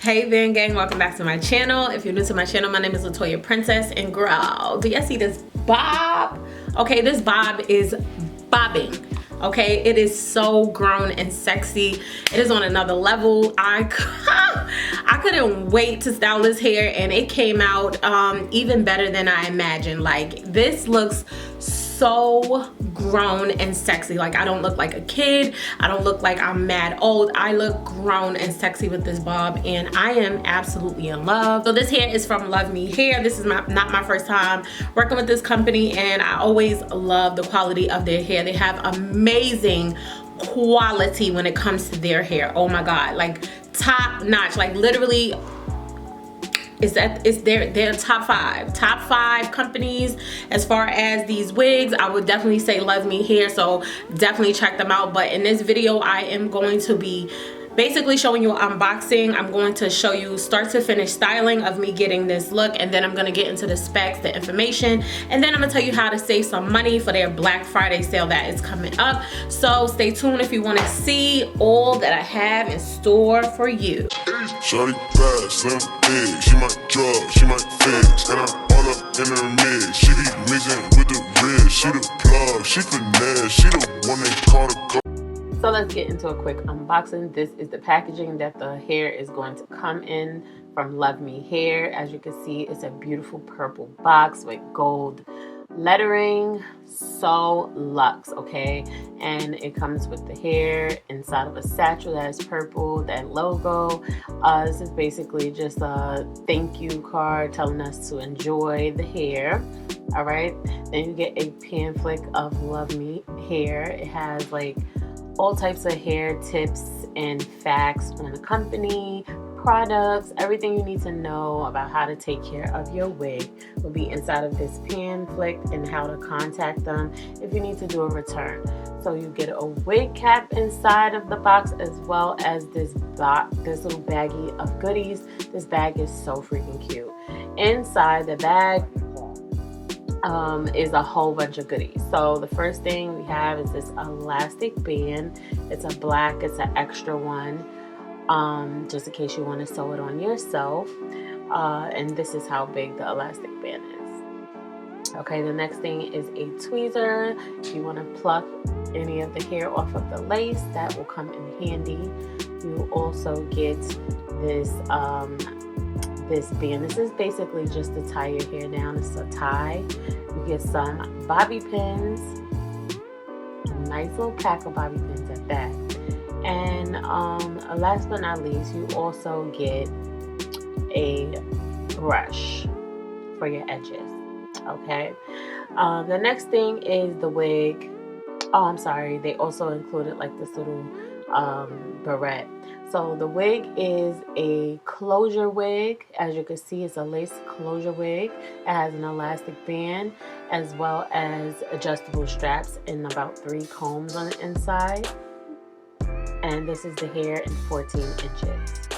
Hey VanGang, welcome back to my channel. If you're new to my channel, my name is LaToya Princess, and girl, do you see this bob? Okay, this bob is bobbing. Okay, it is so grown and sexy. It is on another level. I couldn't wait to style this hair, and it came out even better than I imagined. Like, this looks so grown and sexy. Like, I don't look like a kid. I don't look like I'm mad old. I look grown and sexy with this bob, and I am absolutely in love. So this hair is from LuvMe Hair. This is not my first time working with this company, and I always love the quality of their hair. They have amazing quality when it comes to their hair. Oh my god, like top notch. Like, literally, it's their top five companies as far as these wigs. I would definitely say LuvMe Hair, so definitely check them out. But in this video, I am going to be basically showing you unboxing. I'm going to show you start to finish styling of me getting this look, and then I'm going to get into the specs, the information, and then I'm going to tell you how to save some money for their Black Friday sale that is coming up. So stay tuned if you want to see all that I have in store for you. Shorty bad, slim, big. She might drug, she might fix, and I'm all up in her mix. She be mixing with the wrist. She the plug, she finesse, she the one they call the go. So let's get into a quick unboxing. This is the packaging that the hair is going to come in from LuvMe Hair. As you can see, it's a beautiful purple box with gold lettering. So luxe, okay? And it comes with the hair inside of a satchel that is purple, that logo. This is basically just a thank you card telling us to enjoy the hair. All right, then you get a pamphlet of LuvMe Hair. It has like all types of hair tips and facts on the company, products, everything you need to know about how to take care of your wig will be inside of this pamphlet, and how to contact them if you need to do a return. So you get a wig cap inside of the box, as well as this little baggie of goodies. This bag is so freaking cute. Inside the bag is a whole bunch of goodies. So the first thing we have is this elastic band. It's a black, it's an extra one, just in case you want to sew it on yourself. And this is how big the elastic band is. Okay, the next thing is a tweezer. If you want to pluck any of the hair off of the lace, that will come in handy. You also get this this band. This is basically just to tie your hair down. It's a tie. You get some bobby pins, a nice little pack of bobby pins at that. And last but not least, you also get a brush for your edges. Okay. The next thing is the wig. Oh, I'm sorry. They also included like this little barrette. So the wig is a closure wig. As you can see, it's a lace closure wig. It has an elastic band, as well as adjustable straps and about 3 combs on the inside. And this is the hair in 14 inches.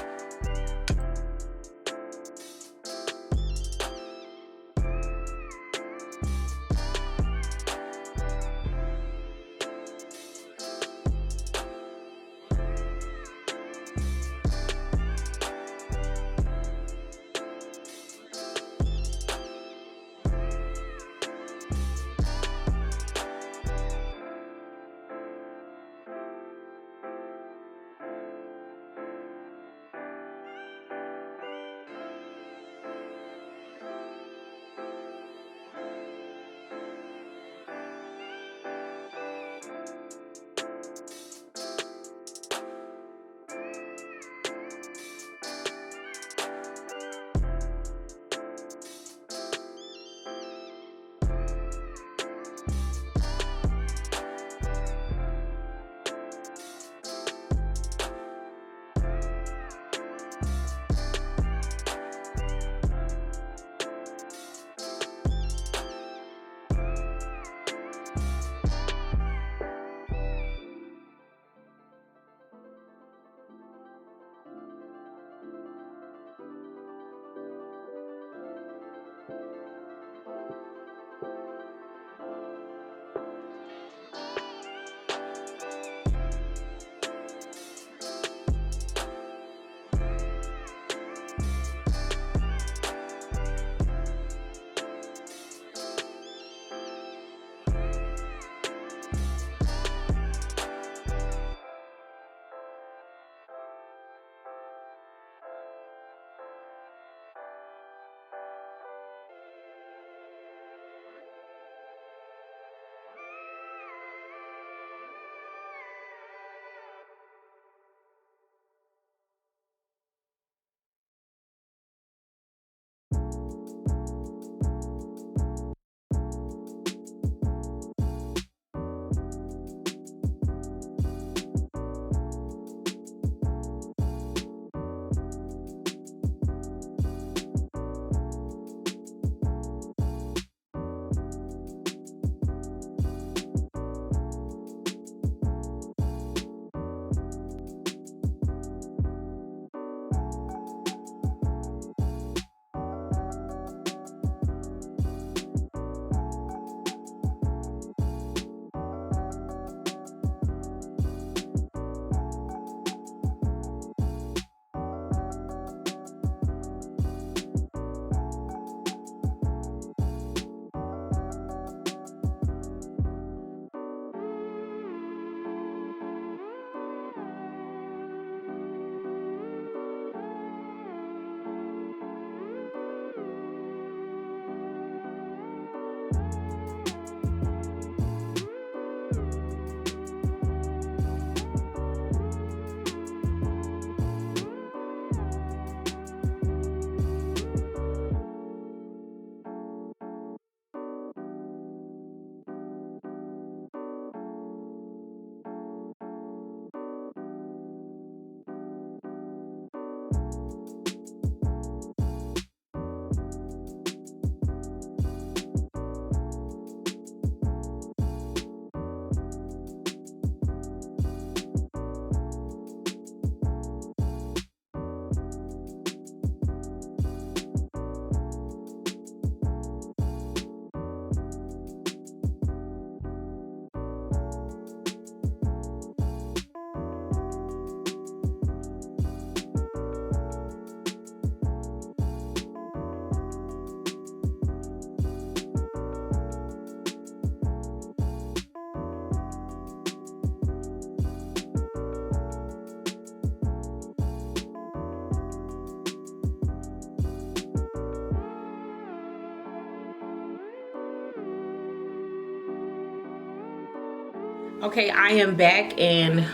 Okay, I am back, and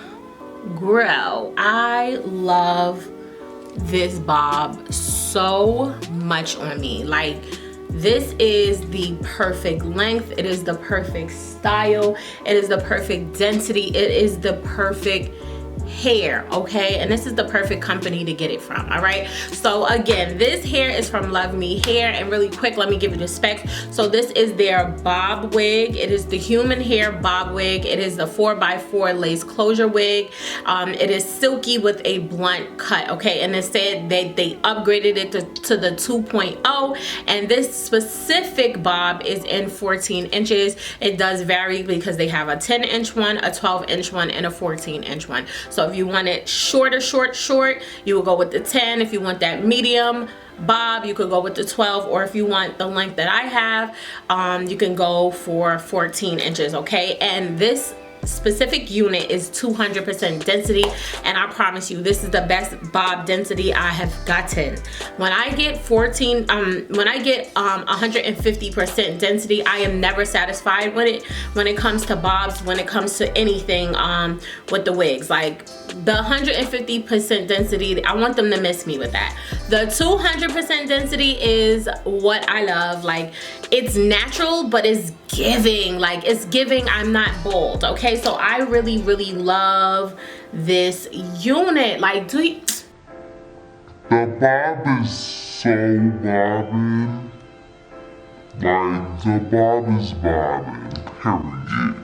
girl, I love this bob so much on me. Like, this is the perfect length, it is the perfect style, it is the perfect density, it is the perfect hair, okay? And this is the perfect company to get it from, all right? So again, this hair is from LuvMe Hair, and really quick, let me give you the specs. So this is their bob wig. It is the human hair bob wig. It is the 4x4 lace closure wig. It is silky with a blunt cut, okay? And it said they upgraded it to the 2.0, and this specific bob is in 14 inches. It does vary because they have a 10-inch one, a 12-inch one, and a 14-inch one. So if you want it short, you will go with the 10. If you want that medium bob, you could go with the 12, or if you want the length that I have, you can go for 14 inches, okay? And this specific unit is 200% density, and I promise you, this is the best bob density I have gotten. When I get 150% density, I am never satisfied with it when it comes to bobs, when it comes to anything with the wigs. Like, the 150% density, I want them to miss me with that. The 200% density is what I love. Like, it's natural, but it's giving, like, it's giving I'm not bald, okay? So I really love this unit. Like, the bob is so bobbing. Like, the bob is bobbing, period.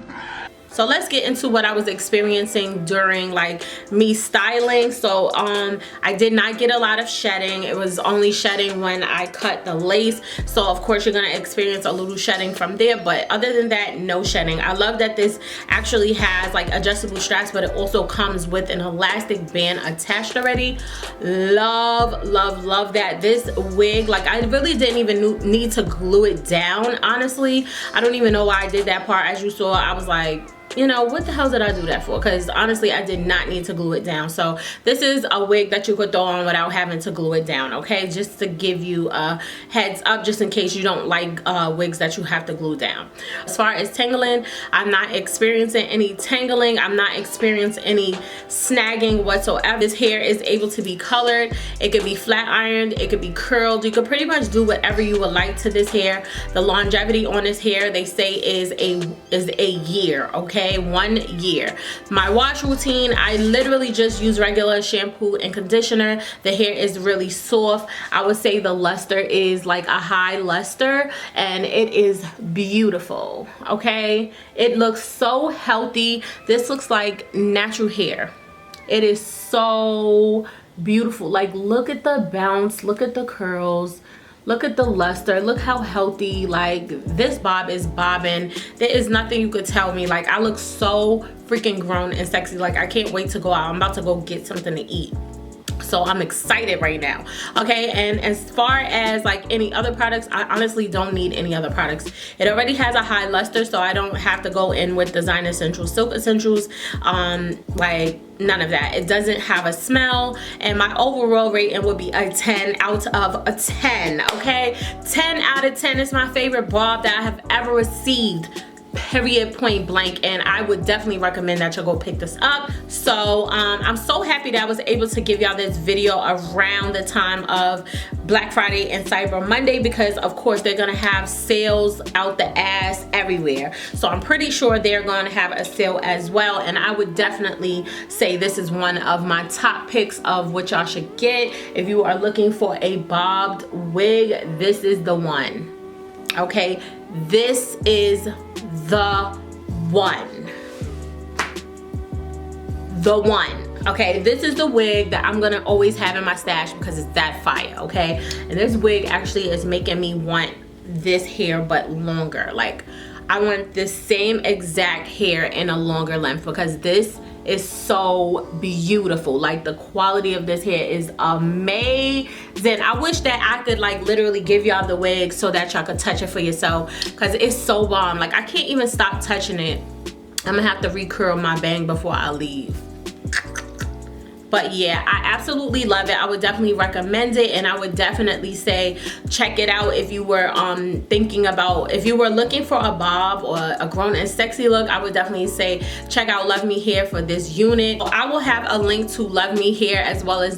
So let's get into what I was experiencing during like me styling. So I did not get a lot of shedding. It was only shedding when I cut the lace. So of course you're gonna experience a little shedding from there, but other than that, no shedding. I love that this actually has like adjustable straps, but it also comes with an elastic band attached already. Love that. This wig, like, I really didn't even need to glue it down, honestly. I don't even know why I did that part. As you saw, I was like, you know, what the hell did I do that for? Because honestly, I did not need to glue it down. So this is a wig that you could throw on without having to glue it down, okay? Just to give you a heads up, just in case you don't like wigs that you have to glue down. As far as tangling, I'm not experiencing any tangling. I'm not experiencing any snagging whatsoever. This hair is able to be colored. It could be flat ironed. It could be curled. You could pretty much do whatever you would like to this hair. The longevity on this hair, they say, is a year, okay? 1 year. My wash routine, I literally just use regular shampoo and conditioner. The hair is really soft. I would say the luster is like a high luster, and it is beautiful, okay? It looks so healthy. This looks like natural hair. It is so beautiful. Like, look at the bounce, look at the curls, look at the luster, look how healthy. Like, this bob is bobbing. There is nothing you could tell me. Like, I look so freaking grown and sexy. Like, I can't wait to go out. I'm about to go get something to eat. So I'm excited right now, okay? And as far as like any other products, I honestly don't need any other products. It already has a high luster, so I don't have to go in with Design Essentials, Silk Essentials, like none of that. It doesn't have a smell, and my overall rating would be a 10 out of a 10, okay? 10 out of 10 is my favorite bob that I have ever received, period, point blank, and I would definitely recommend that you go pick this up. So I'm so happy that I was able to give y'all this video around the time of Black Friday and Cyber Monday, because of course they're gonna have sales out the ass everywhere. So I'm pretty sure they're gonna have a sale as well, and I would definitely say this is one of my top picks of what y'all should get. If you are looking for a bobbed wig, this is the one, okay? This is the one. The one. Okay, this is the wig that I'm gonna always have in my stash because it's that fire, okay? And this wig actually is making me want this hair but longer. Like, I want this same exact hair in a longer length because this is so beautiful. Like, the quality of this hair is amazing. I wish that I could like literally give y'all the wig so that y'all could touch it for yourself, because it's so bomb. Like, I can't even stop touching it. I'm gonna have to recurl my bang before I leave. But yeah, I absolutely love it. I would definitely recommend it, and I would definitely say check it out if you were thinking about, if you were looking for a bob or a grown and sexy look. I would definitely say check out LuvMe Hair for this unit. I will have a link to LuvMe Hair as well as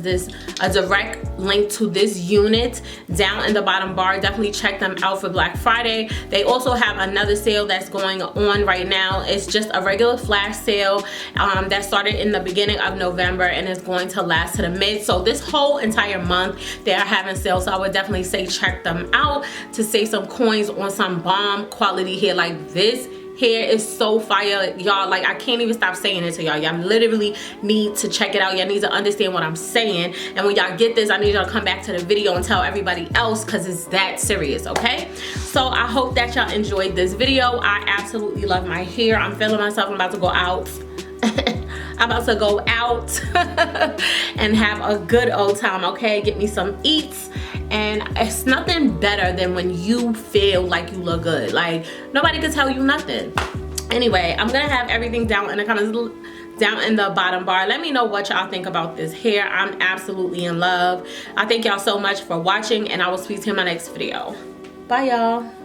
a direct link to this unit down in the bottom bar. Definitely check them out for Black Friday. They also have another sale that's going on right now. It's just a regular flash sale that started in the beginning of November and is going to last to the mid. So this whole entire month they are having sales. So I would definitely say check them out to save some coins on some bomb quality hair. Like, this hair is so fire, y'all. Like, I can't even stop saying it to y'all. Y'all literally need to check it out. Y'all need to understand what I'm saying, and when y'all get this, I need y'all to come back to the video and tell everybody else, because it's that serious, okay? So I hope that y'all enjoyed this video. I absolutely love my hair. I'm feeling myself. I'm about to go out. I'm about to go out and have a good old time, okay? Get me some eats. And it's nothing better than when you feel like you look good. Like, nobody can tell you nothing. Anyway, I'm gonna have everything down in the comments, down in the bottom bar. Let me know what y'all think about this hair. I'm absolutely in love. I thank y'all so much for watching, and I will speak to you in my next video. Bye, y'all.